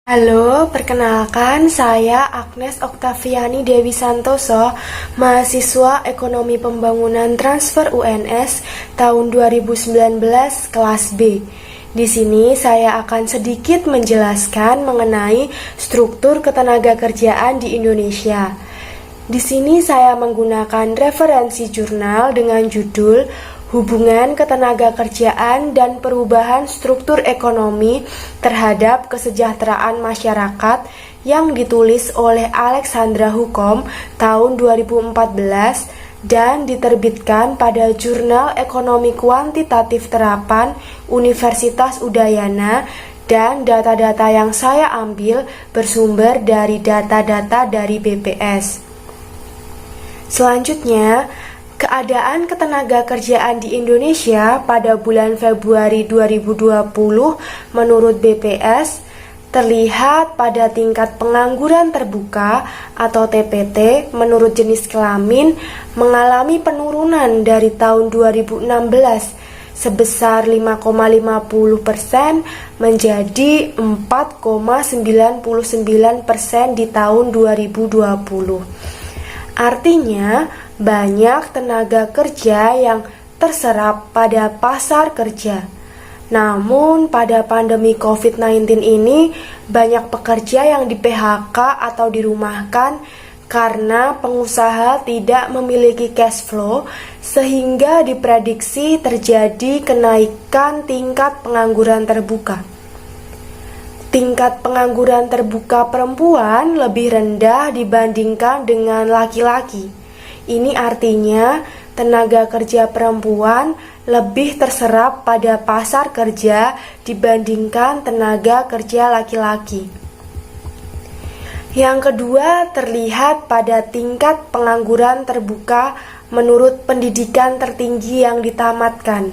Halo, perkenalkan saya Agnes Oktaviani Dewi Santoso, mahasiswa Ekonomi Pembangunan Transfer UNS tahun 2019 kelas B. Di sini saya akan sedikit menjelaskan mengenai struktur ketenagakerjaan di Indonesia. Di sini saya menggunakan referensi jurnal dengan judul Hubungan Ketenagakerjaan dan Perubahan Struktur Ekonomi Terhadap Kesejahteraan Masyarakat yang ditulis oleh Alexandra Hukom tahun 2014 dan diterbitkan pada Jurnal Ekonomi Kuantitatif Terapan Universitas Udayana, dan data-data yang saya ambil bersumber dari data-data dari BPS. Selanjutnya, keadaan ketenagakerjaan di Indonesia pada bulan Februari 2020 menurut BPS terlihat pada tingkat pengangguran terbuka atau TPT menurut jenis kelamin mengalami penurunan dari tahun 2016 sebesar 5,50% menjadi 4,99% di tahun 2020. Artinya, banyak tenaga kerja yang terserap pada pasar kerja. Namun, pada pandemi COVID-19 ini, banyak pekerja yang di-PHK atau dirumahkan karena pengusaha tidak memiliki cash flow, sehingga diprediksi terjadi kenaikan tingkat pengangguran terbuka. Tingkat pengangguran terbuka perempuan lebih rendah dibandingkan dengan laki-laki. Ini artinya tenaga kerja perempuan lebih terserap pada pasar kerja dibandingkan tenaga kerja laki-laki. Yang kedua terlihat pada tingkat pengangguran terbuka menurut pendidikan tertinggi yang ditamatkan.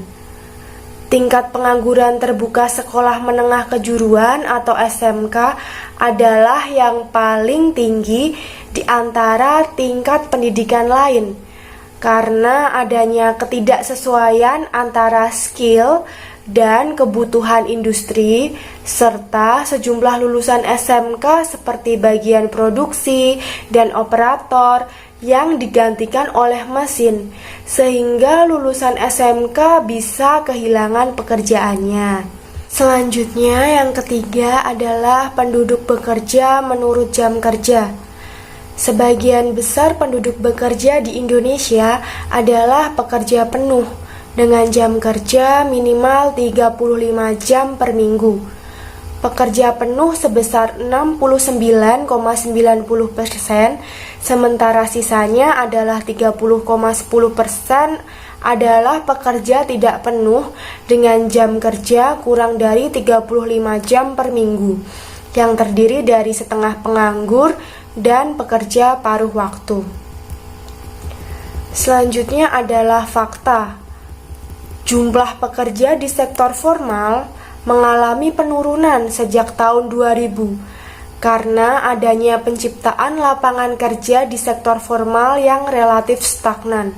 Tingkat pengangguran terbuka sekolah menengah kejuruan atau SMK adalah yang paling tinggi di antara tingkat pendidikan lain karena adanya ketidaksesuaian antara skill dan kebutuhan industri, serta sejumlah lulusan SMK seperti bagian produksi dan operator yang digantikan oleh mesin, sehingga lulusan SMK bisa kehilangan pekerjaannya. Selanjutnya, yang ketiga adalah penduduk bekerja menurut jam kerja. Sebagian besar penduduk bekerja di Indonesia adalah pekerja penuh dengan jam kerja minimal 35 jam per minggu. Pekerja penuh sebesar 69,90%, sementara sisanya adalah 30,10% adalah pekerja tidak penuh dengan jam kerja kurang dari 35 jam per minggu, yang terdiri dari setengah penganggur dan pekerja paruh waktu. Selanjutnya adalah fakta. Jumlah pekerja di sektor formal mengalami penurunan sejak tahun 2000 karena adanya penciptaan lapangan kerja di sektor formal yang relatif stagnan.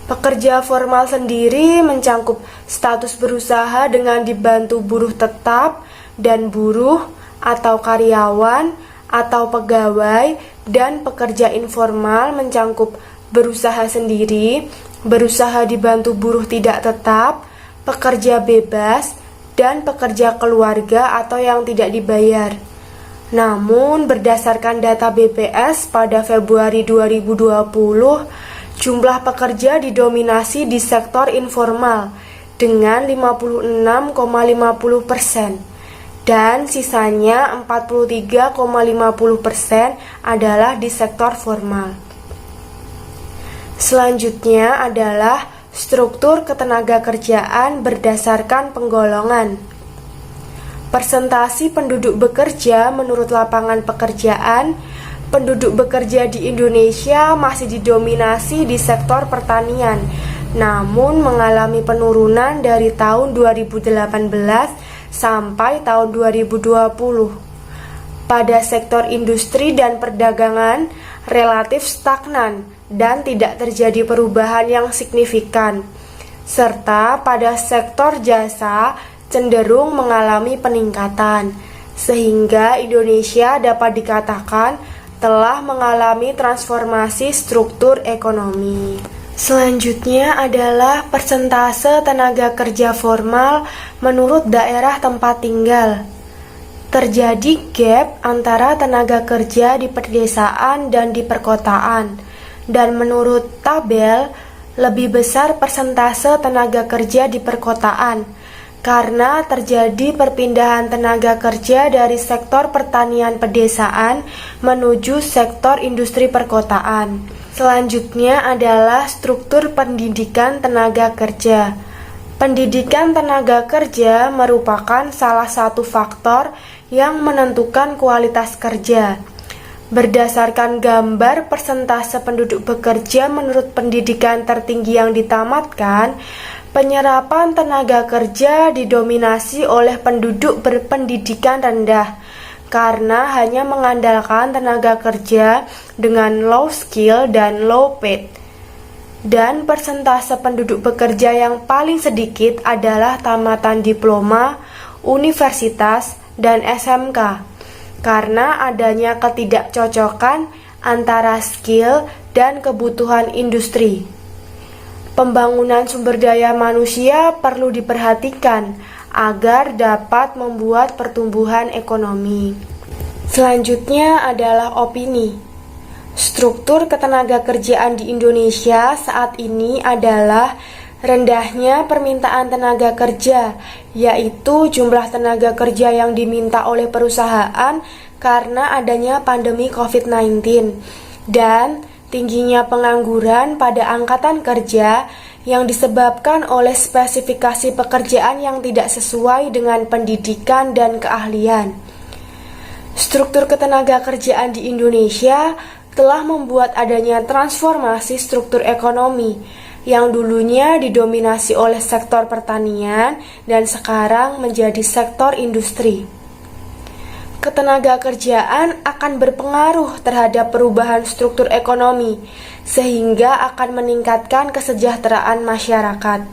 Pekerja formal sendiri mencangkup status berusaha dengan dibantu buruh tetap dan buruh atau karyawan atau pegawai, dan pekerja informal mencangkup berusaha sendiri, berusaha dibantu buruh tidak tetap, pekerja bebas, dan pekerja keluarga atau yang tidak dibayar. Namun, berdasarkan data BPS pada Februari 2020, jumlah pekerja didominasi di sektor informal dengan 56,50%, dan sisanya 43,50% adalah di sektor formal. Selanjutnya adalah struktur ketenagakerjaan berdasarkan penggolongan. Persentasi penduduk bekerja menurut lapangan pekerjaan, penduduk bekerja di Indonesia masih didominasi di sektor pertanian, namun mengalami penurunan dari tahun 2018 sampai tahun 2020. Pada sektor industri dan perdagangan relatif stagnan dan tidak terjadi perubahan yang signifikan, serta pada sektor jasa cenderung mengalami peningkatan. sehingga Indonesia dapat dikatakan telah mengalami transformasi struktur ekonomi. Selanjutnya adalah persentase tenaga kerja formal menurut daerah tempat tinggal. Terjadi gap antara tenaga kerja di pedesaan dan di perkotaan, dan menurut tabel, lebih besar persentase tenaga kerja di perkotaan karena terjadi perpindahan tenaga kerja dari sektor pertanian pedesaan menuju sektor industri perkotaan. Selanjutnya adalah struktur pendidikan tenaga kerja. Pendidikan tenaga kerja merupakan salah satu faktor yang menentukan kualitas kerja. Berdasarkan gambar persentase penduduk bekerja menurut pendidikan tertinggi yang ditamatkan, penyerapan tenaga kerja didominasi oleh penduduk berpendidikan rendah karena hanya mengandalkan tenaga kerja dengan low skill dan low paid. Dan persentase penduduk bekerja yang paling sedikit adalah tamatan diploma, universitas, dan SMK karena adanya ketidakcocokan antara skill dan kebutuhan industri. Pembangunan sumber daya manusia perlu diperhatikan agar dapat membuat pertumbuhan ekonomi. Selanjutnya adalah opini. Struktur ketenagakerjaan di Indonesia saat ini adalah rendahnya permintaan tenaga kerja, yaitu jumlah tenaga kerja yang diminta oleh perusahaan karena adanya pandemi COVID-19, dan tingginya pengangguran pada angkatan kerja yang disebabkan oleh spesifikasi pekerjaan yang tidak sesuai dengan pendidikan dan keahlian. Struktur ketenagakerjaan di Indonesia telah membuat adanya transformasi struktur ekonomi yang dulunya didominasi oleh sektor pertanian dan sekarang menjadi sektor industri. Ketenagakerjaan akan berpengaruh terhadap perubahan struktur ekonomi, sehingga akan meningkatkan kesejahteraan masyarakat.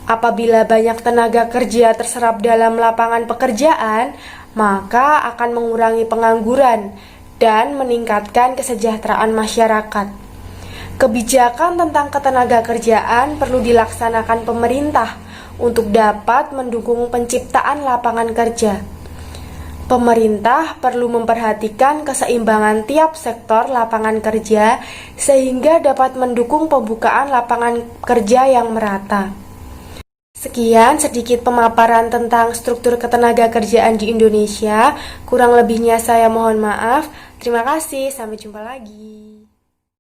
Apabila banyak tenaga kerja terserap dalam lapangan pekerjaan, maka akan mengurangi pengangguran dan meningkatkan kesejahteraan masyarakat. Kebijakan tentang ketenagakerjaan perlu dilaksanakan pemerintah untuk dapat mendukung penciptaan lapangan kerja. Pemerintah perlu memperhatikan keseimbangan tiap sektor lapangan kerja sehingga dapat mendukung pembukaan lapangan kerja yang merata. Sekian sedikit pemaparan tentang struktur ketenagakerjaan di Indonesia. Kurang lebihnya saya mohon maaf. Terima kasih, sampai jumpa lagi.